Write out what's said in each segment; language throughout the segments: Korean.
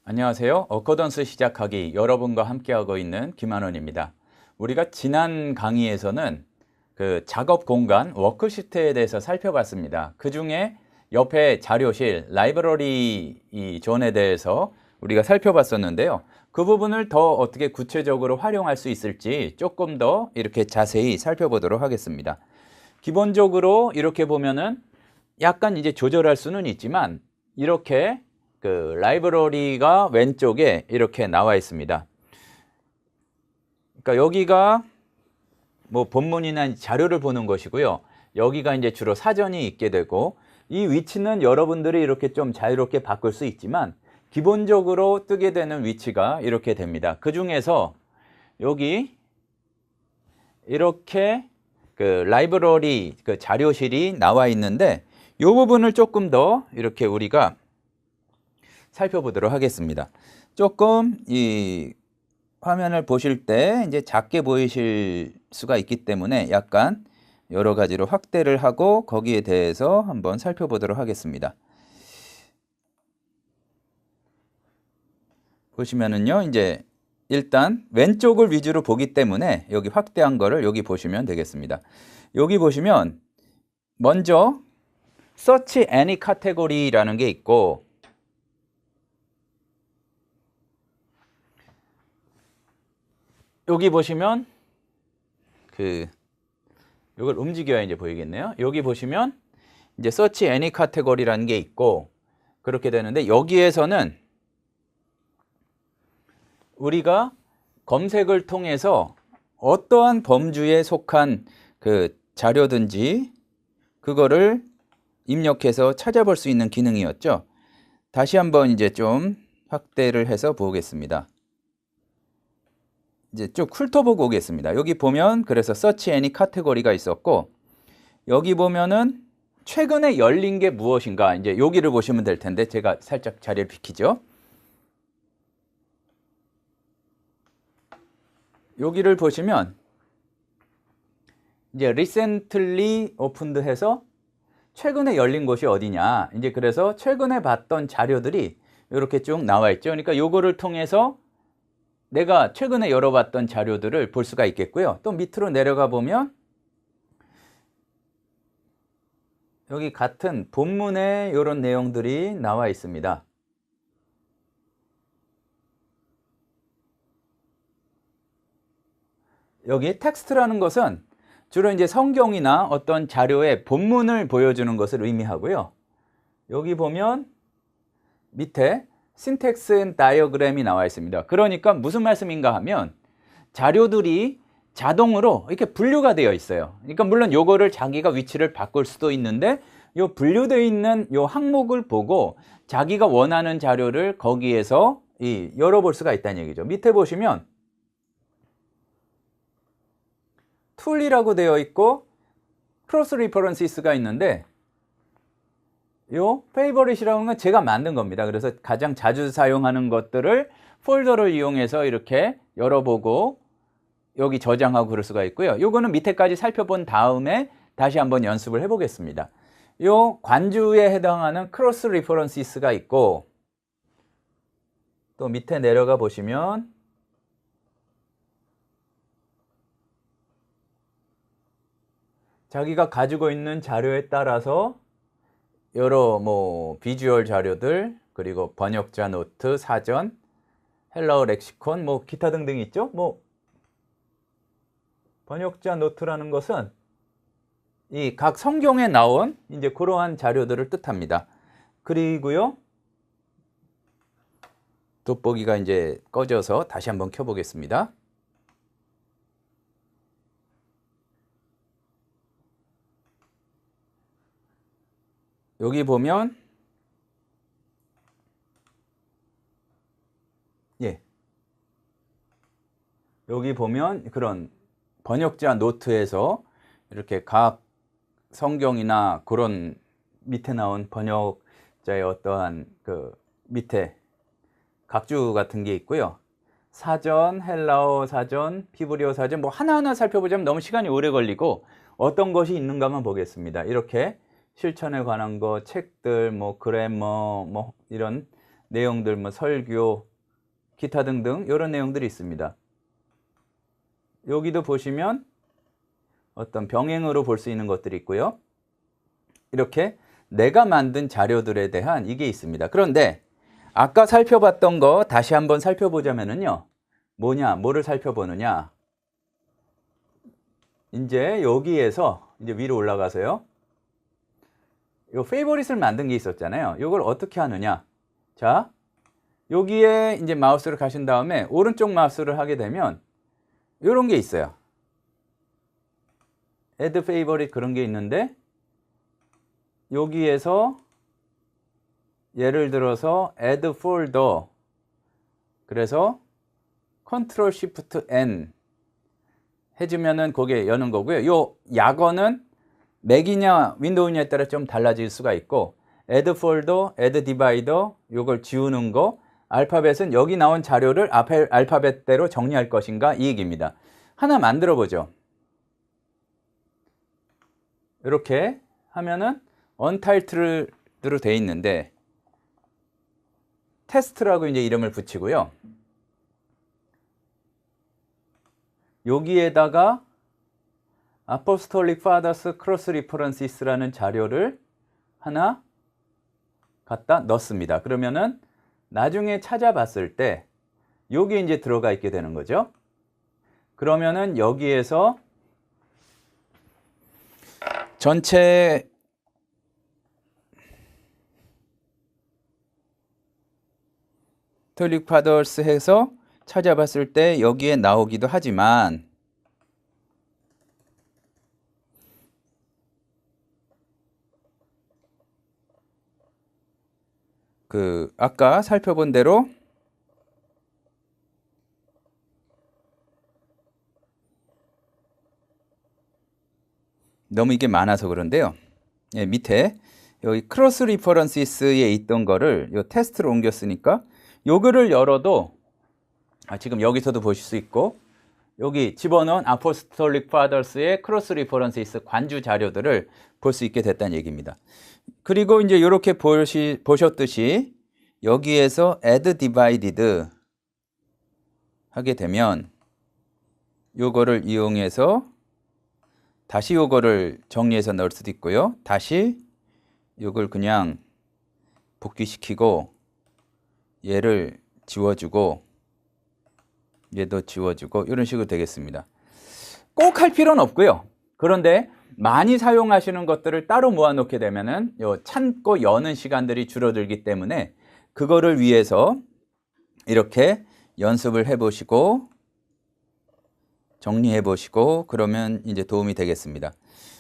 안녕하세요. 어코던스 시작하기 여러분과 함께하고 있는 김한원입니다. 우리가 지난 강의에서는 그 작업 공간 워크시트에 대해서 살펴봤습니다. 그 중에 옆에 자료실, 라이브러리 이 존에 대해서 우리가 살펴봤었는데요. 그 부분을 더 어떻게 구체적으로 활용할 수 있을지 조금 더 이렇게 자세히 살펴보도록 하겠습니다. 기본적으로 이렇게 보면은 약간 이제 조절할 수는 있지만 이렇게 그 라이브러리가 왼쪽에 이렇게 나와 있습니다. 그러니까 여기가 뭐 본문이나 자료를 보는 것이고요. 여기가 이제 주로 사전이 있게 되고, 이 위치는 여러분들이 이렇게 좀 자유롭게 바꿀 수 있지만 기본적으로 뜨게 되는 위치가 이렇게 됩니다. 그 중에서 여기 이렇게 그 라이브러리 그 자료실이 나와 있는데, 이 부분을 조금 더 이렇게 우리가 살펴보도록 하겠습니다. 조금 이 화면을 보실 때 이제 작게 보이실 수가 있기 때문에 약간 여러 가지로 확대를 하고 거기에 대해서 한번 살펴보도록 하겠습니다. 보시면은요, 이제 일단 왼쪽을 위주로 보기 때문에 여기 확대한 거를 여기 보시면 되겠습니다. 여기 보시면 먼저 Search Any Category라는 게 있고, 여기 보시면 이걸 움직여야 이제 보이겠네요. 여기 보시면 이제 Search Any Category라는 게 있고, 그렇게 되는데 여기에서는 우리가 검색을 통해서 어떠한 범주에 속한 그 자료든지 그거를 입력해서 찾아볼 수 있는 기능이었죠. 다시 한번 이제 좀 확대를 해서 보겠습니다. 이제 쭉 훑어보고 오겠습니다. 여기 보면 그래서 Search Any 카테고리가 있었고, 여기 보면은 최근에 열린 게 무엇인가, 이제 여기를 보시면 될 텐데 제가 살짝 자리를 비키죠. 여기를 보시면 이제 Recently Opened 해서 최근에 열린 곳이 어디냐, 이제 그래서 최근에 봤던 자료들이 이렇게 쭉 나와 있죠. 그러니까 요거를 통해서 내가 최근에 열어봤던 자료들을 볼 수가 있겠고요. 또 밑으로 내려가 보면 여기 같은 본문에 이런 내용들이 나와 있습니다. 여기 텍스트라는 것은 주로 이제 성경이나 어떤 자료의 본문을 보여주는 것을 의미하고요. 여기 보면 밑에 신텍스 앤 다이어그램이 나와 있습니다. 그러니까 무슨 말씀인가 하면 자료들이 자동으로 이렇게 분류가 되어 있어요. 그러니까 물론 요거를 자기가 위치를 바꿀 수도 있는데, 요 분류되어 있는 요 항목을 보고 자기가 원하는 자료를 거기에서 열어볼 수가 있다는 얘기죠. 밑에 보시면 툴이라고 되어 있고 크로스 리퍼런시스가 있는데, 요 페이버릿이라는 건 제가 만든 겁니다. 그래서 가장 자주 사용하는 것들을 폴더를 이용해서 이렇게 열어보고 여기 저장하고 그럴 수가 있고요. 요거는 밑에까지 살펴본 다음에 다시 한번 연습을 해보겠습니다. 요 관주에 해당하는 크로스 리퍼런시스가 있고, 또 밑에 내려가 보시면 자기가 가지고 있는 자료에 따라서 여러 뭐 비주얼 자료들, 그리고 번역자 노트, 사전, 헬라어 렉시콘, 뭐 기타 등등 있죠. 뭐 번역자 노트라는 것은 이 각 성경에 나온 이제 그러한 자료들을 뜻합니다. 그리고요, 돋보기가 이제 꺼져서 다시 한번 켜보겠습니다. 여기 보면 여기 보면 그런 번역자 노트에서 이렇게 각 성경이나 그런 밑에 나온 번역자의 어떠한 그 밑에 각주 같은 게 있고요. 사전, 헬라어 사전, 히브리어 사전, 뭐 하나하나 살펴보자면 너무 시간이 오래 걸리고 어떤 것이 있는가만 보겠습니다. 이렇게 실천에 관한 거, 책들, 뭐 그래머, 뭐 이런 내용들, 뭐 설교, 기타 등등 이런 내용들이 있습니다. 여기도 보시면 어떤 병행으로 볼 수 있는 것들이 있고요. 이렇게 내가 만든 자료들에 대한 이게 있습니다. 그런데 아까 살펴봤던 거 다시 한번 살펴보자면은요. 뭐를 살펴보느냐. 이제 여기에서 이제 위로 올라가서요. 요 페이보릿을 만든 게 있었잖아요. 이걸 어떻게 하느냐. 자, 여기에 이제 마우스를 가신 다음에 오른쪽 마우스를 하게 되면 이런 게 있어요. Add Favorite 그런 게 있는데 여기에서 예를 들어서 Add Folder 그래서 Ctrl Shift N 해주면은 거기에 여는 거고요. 요 약어는 맥이냐 윈도우냐에 따라 좀 달라질 수가 있고 Add Folder, Add Divider 요걸 지우는 거 알파벳은 여기 나온 자료를 알파벳대로 정리할 것인가 이 얘기입니다. 하나 만들어 보죠. 이렇게 하면은 언타이틀드로 돼 있는데 테스트라고 이제 이름을 붙이고요. 여기에다가 Apostolic Fathers Cross References라는 자료를 하나 갖다 넣습니다. 그러면은 나중에 찾아봤을 때 여기 이제 들어가 있게 되는 거죠. 그러면은 여기에서 전체 Apostolic Fathers 해서 찾아봤을 때 여기에 나오기도 하지만 아까 살펴본 대로 너무 이게 많아서 그런데요. 예, 밑에 여기 크로스 리퍼런시스에 있던 거를 요 테스트로 옮겼으니까 요거를 열어도 지금 여기서도 보실 수 있고 여기 집어넣은 아포스톨릭 파더스의 크로스 리퍼런시스 관주 자료들을 볼 수 있게 됐다는 얘기입니다. 그리고 이제 이렇게 보셨듯이 여기에서 add divided 하게 되면 요거를 이용해서 다시 요거를 정리해서 넣을 수도 있고요. 다시 요걸 그냥 복귀시키고 얘를 지워주고 얘도 지워주고 이런 식으로 되겠습니다. 꼭 할 필요는 없고요. 그런데 많이 사용하시는 것들을 따로 모아놓게 되면은 요 찾고 여는 시간들이 줄어들기 때문에 그거를 위해서 이렇게 연습을 해보시고 정리해보시고 그러면 이제 도움이 되겠습니다.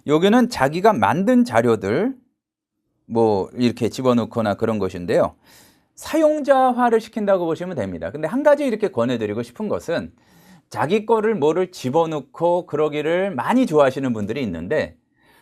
여기는 자기가 만든 자료들 뭐 이렇게 집어넣거나 그런 것인데요. 사용자화를 시킨다고 보시면 됩니다. 근데 한 가지 이렇게 권해드리고 싶은 것은 자기 거를 뭐를 집어넣고 그러기를 많이 좋아하시는 분들이 있는데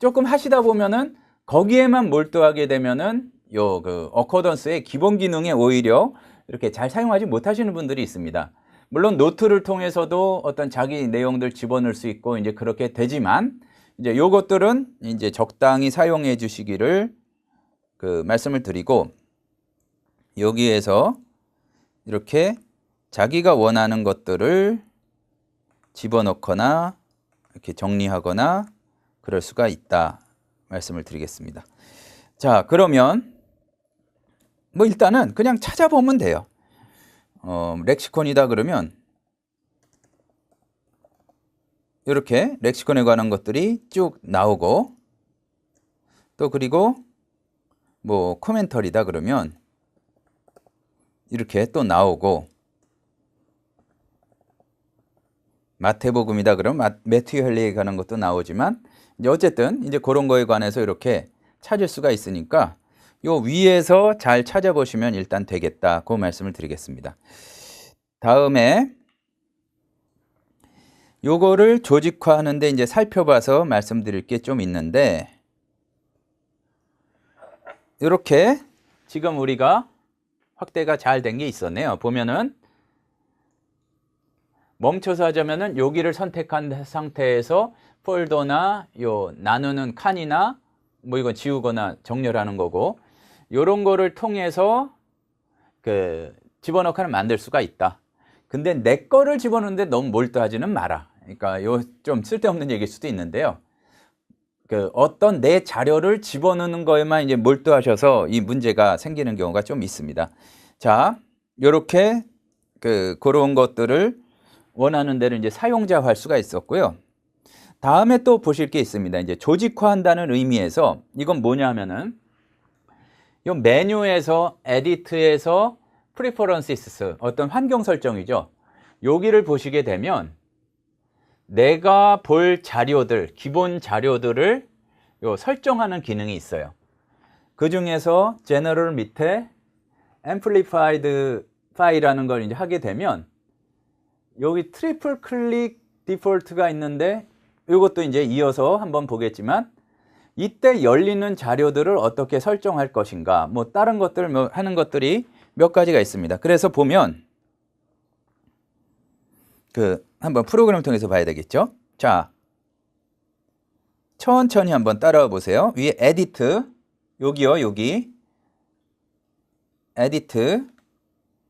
조금 하시다 보면은 거기에만 몰두하게 되면은 요 어코던스의 기본 기능에 오히려 이렇게 잘 사용하지 못하시는 분들이 있습니다. 물론 노트를 통해서도 어떤 자기 내용들 집어넣을 수 있고 이제 그렇게 되지만 이제 요것들은 이제 적당히 사용해 주시기를 말씀을 드리고 여기에서 이렇게 자기가 원하는 것들을 집어넣거나 이렇게 정리하거나 그럴 수가 있다 말씀을 드리겠습니다. 자, 그러면 뭐 일단은 그냥 찾아보면 돼요. 렉시콘이다 그러면 이렇게 렉시콘에 관한 것들이 쭉 나오고 또 그리고 뭐 코멘터리다 그러면 이렇게 또 나오고 마태복음이다 그러면 매튜 헨리에 관한 것도 나오지만 이제 어쨌든 이제 그런 거에 관해서 이렇게 찾을 수가 있으니까 요 위에서 잘 찾아보시면 일단 되겠다 그 말씀을 드리겠습니다. 다음에 요거를 조직화하는데 이제 살펴봐서 말씀드릴 게 좀 있는데 이렇게 지금 우리가 확대가 잘 된 게 있었네요. 보면은 멈춰서 하자면은 여기를 선택한 상태에서 폴더나 요 나누는 칸이나 뭐 이건 지우거나 정렬하는 거고 요런 거를 통해서 집어넣거나 만들 수가 있다. 근데 내 거를 집어넣는데 너무 몰두하지는 마라. 그러니까 요 좀 쓸데없는 얘기일 수도 있는데요. 어떤 내 자료를 집어넣는 거에만 이제 몰두하셔서 이 문제가 생기는 경우가 좀 있습니다. 자, 요렇게 그런 것들을 원하는 대로 이제 사용자화할 수가 있었고요. 다음에 또 보실 게 있습니다. 이제 조직화한다는 의미에서 이건 뭐냐 하면은 요 메뉴에서 에디트에서 프리퍼런시스 어떤 환경 설정이죠. 여기를 보시게 되면 내가 볼 자료들, 기본 자료들을 요 설정하는 기능이 있어요. 그 중에서 General 밑에 Amplified 파일이라는 걸 이제 하게 되면 여기 트리플 클릭 디폴트가 있는데 이것도 이제 이어서 한번 보겠지만 이때 열리는 자료들을 어떻게 설정할 것인가 뭐 다른 것들 뭐 하는 것들이 몇 가지가 있습니다. 그래서 보면 한번 프로그램을 통해서 봐야 되겠죠. 자, 천천히 한번 따라와 보세요. 위에 에디트 여기요, 여기 에디트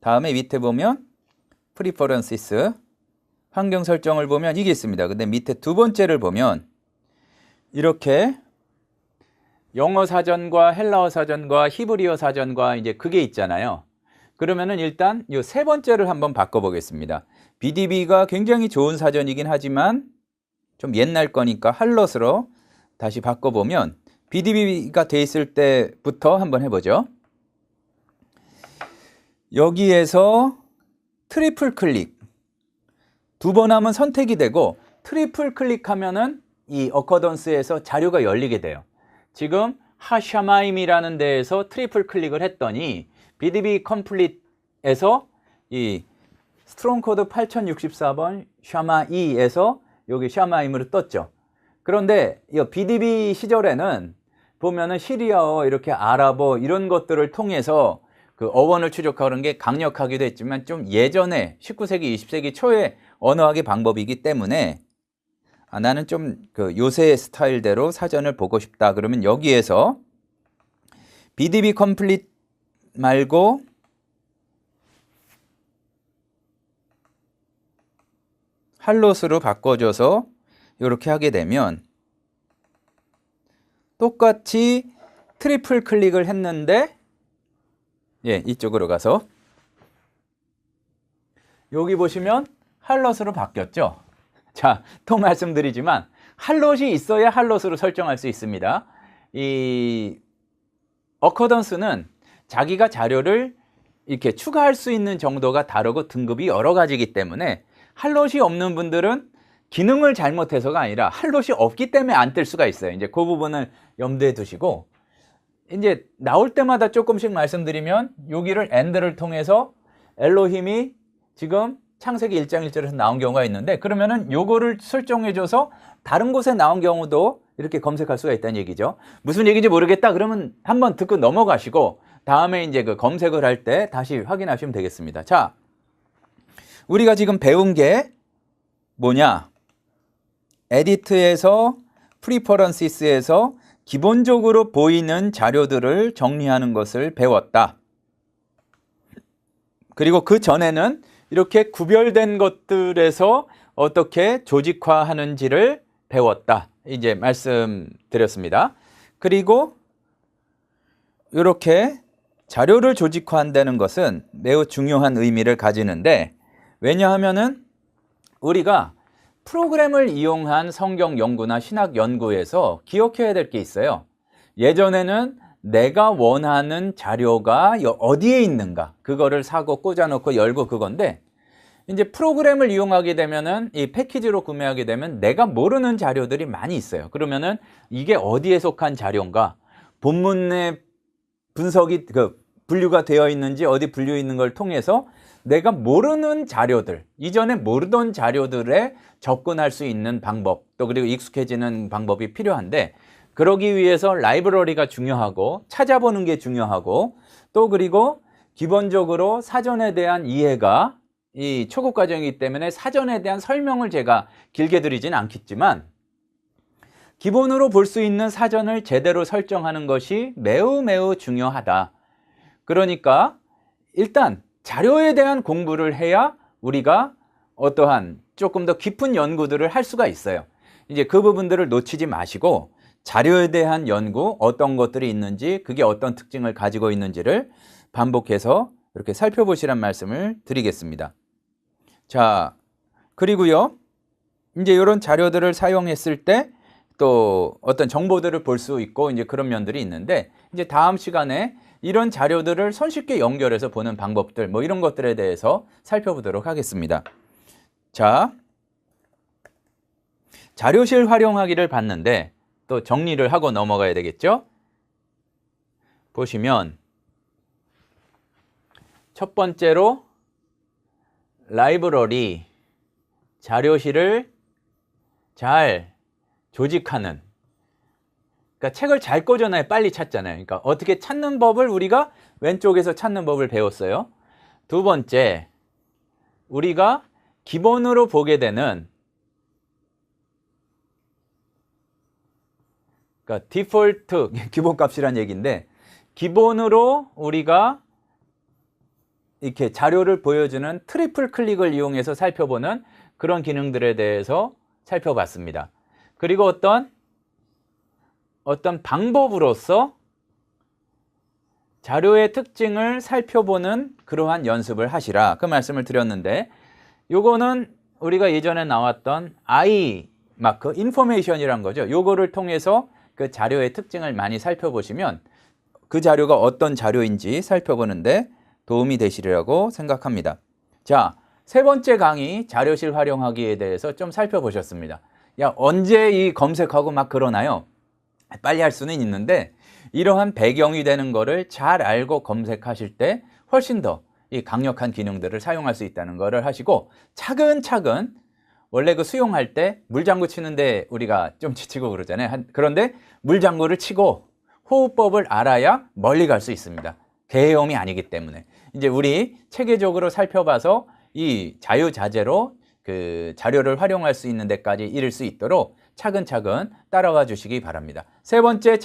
다음에 밑에 보면 프리퍼런시스 환경 설정을 보면 이게 있습니다. 근데 밑에 두 번째를 보면 이렇게 영어 사전과 헬라어 사전과 히브리어 사전과 이제 그게 있잖아요. 그러면은 일단 이 세 번째를 한번 바꿔보겠습니다. BDB가 굉장히 좋은 사전이긴 하지만 좀 옛날 거니까 할럿으로 다시 바꿔보면 BDB가 돼 있을 때부터 한번 해보죠. 여기에서 트리플 클릭 두 번 하면 선택이 되고 트리플 클릭하면은 이 어커던스에서 자료가 열리게 돼요. 지금 하샤마임이라는 데에서 트리플 클릭을 했더니 BDB 컴플릿에서 이 스트롱 코드 8064번 샤마이에서 여기 샤마임으로 떴죠. 그런데 이 BDB 시절에는 보면은 시리아어 이렇게 아랍어 이런 것들을 통해서 어원을 추적하는 게 강력하기도 했지만 좀 예전에 19세기, 20세기 초의 언어학의 방법이기 때문에 나는 좀 요새 스타일대로 사전을 보고 싶다. 그러면 여기에서 BDB 컴플릿 말고 할롯으로 바꿔줘서 이렇게 하게 되면 똑같이 트리플 클릭을 했는데 이쪽으로 가서 여기 보시면 할롯으로 바뀌었죠. 자, 또 말씀드리지만 할롯이 있어야 할롯으로 설정할 수 있습니다. 이 어커던스는 자기가 자료를 이렇게 추가할 수 있는 정도가 다르고 등급이 여러 가지이기 때문에 할롯이 없는 분들은 기능을 잘못해서가 아니라 할롯이 없기 때문에 안 뜰 수가 있어요. 이제 그 부분을 염두에 두시고 이제 나올 때마다 조금씩 말씀드리면 여기를 엔드를 통해서 엘로힘이 지금 창세기 1장 1절에서 나온 경우가 있는데 그러면은 요거를 설정해줘서 다른 곳에 나온 경우도 이렇게 검색할 수가 있다는 얘기죠. 무슨 얘기인지 모르겠다 그러면 한번 듣고 넘어가시고 다음에 이제 검색을 할 때 다시 확인하시면 되겠습니다. 자, 우리가 지금 배운 게 뭐냐? 에디트에서 프리퍼런시스에서 기본적으로 보이는 자료들을 정리하는 것을 배웠다. 그리고 그 전에는 이렇게 구별된 것들에서 어떻게 조직화하는지를 배웠다. 이제 말씀드렸습니다. 그리고 이렇게 자료를 조직화한다는 것은 매우 중요한 의미를 가지는데 왜냐하면은 우리가 프로그램을 이용한 성경 연구나 신학 연구에서 기억해야 될 게 있어요. 예전에는 내가 원하는 자료가 어디에 있는가 그거를 사고 꽂아놓고 열고 그건데 이제 프로그램을 이용하게 되면은 이 패키지로 구매하게 되면 내가 모르는 자료들이 많이 있어요. 그러면은 이게 어디에 속한 자료인가 본문의 분석이 분류가 되어 있는지 어디 분류 있는 걸 통해서 내가 모르는 자료들, 이전에 모르던 자료들에 접근할 수 있는 방법, 또 그리고 익숙해지는 방법이 필요한데 그러기 위해서 라이브러리가 중요하고 찾아보는 게 중요하고 또 그리고 기본적으로 사전에 대한 이해가 이 초급 과정이기 때문에 사전에 대한 설명을 제가 길게 드리진 않겠지만 기본으로 볼 수 있는 사전을 제대로 설정하는 것이 매우 매우 중요하다. 그러니까 일단 자료에 대한 공부를 해야 우리가 어떠한 조금 더 깊은 연구들을 할 수가 있어요. 이제 그 부분들을 놓치지 마시고 자료에 대한 연구, 어떤 것들이 있는지, 그게 어떤 특징을 가지고 있는지를 반복해서 이렇게 살펴보시란 말씀을 드리겠습니다. 자, 그리고요, 이제 이런 자료들을 사용했을 때 또 어떤 정보들을 볼 수 있고 이제 그런 면들이 있는데, 이제 다음 시간에 이런 자료들을 손쉽게 연결해서 보는 방법들, 뭐 이런 것들에 대해서 살펴보도록 하겠습니다. 자, 자료실 활용하기를 봤는데 또 정리를 하고 넘어가야 되겠죠? 보시면 첫 번째로 라이브러리, 자료실을 잘 조직하는, 그러니까 책을 잘 꽂아놔야 빨리 찾잖아요. 그러니까 어떻게 찾는 법을 우리가 왼쪽에서 찾는 법을 배웠어요. 두 번째, 우리가 기본으로 보게 되는, 그러니까 디폴트, 기본값이란 얘기인데, 기본으로 우리가 이렇게 자료를 보여주는 트리플 클릭을 이용해서 살펴보는 그런 기능들에 대해서 살펴봤습니다. 그리고 어떤 방법으로서 자료의 특징을 살펴보는 그러한 연습을 하시라, 그 말씀을 드렸는데, 요거는 우리가 예전에 나왔던 I 마크, 인포메이션이란 거죠. 요거를 통해서 그 자료의 특징을 많이 살펴보시면 그 자료가 어떤 자료인지 살펴보는데 도움이 되시리라고 생각합니다. 자, 세 번째 강의 자료실 활용하기에 대해서 좀 살펴보셨습니다. 야, 언제 이 검색하고 막 그러나요? 빨리 할 수는 있는데 이러한 배경이 되는 거를 잘 알고 검색하실 때 훨씬 더 이 강력한 기능들을 사용할 수 있다는 거를 하시고, 차근차근 원래 그 수용할 때 물장구 치는데 우리가 좀 지치고 그러잖아요. 그런데 물장구를 치고 호흡법을 알아야 멀리 갈 수 있습니다. 개헤엄이 아니기 때문에. 이제 우리 체계적으로 살펴봐서 이 자유자재로 그 자료를 활용할 수 있는 데까지 이를 수 있도록 차근차근 따라와 주시기 바랍니다. 세 번째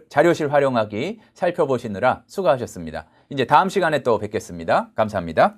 자료실 활용하기 살펴보시느라 수고하셨습니다. 이제 다음 시간에 또 뵙겠습니다. 감사합니다.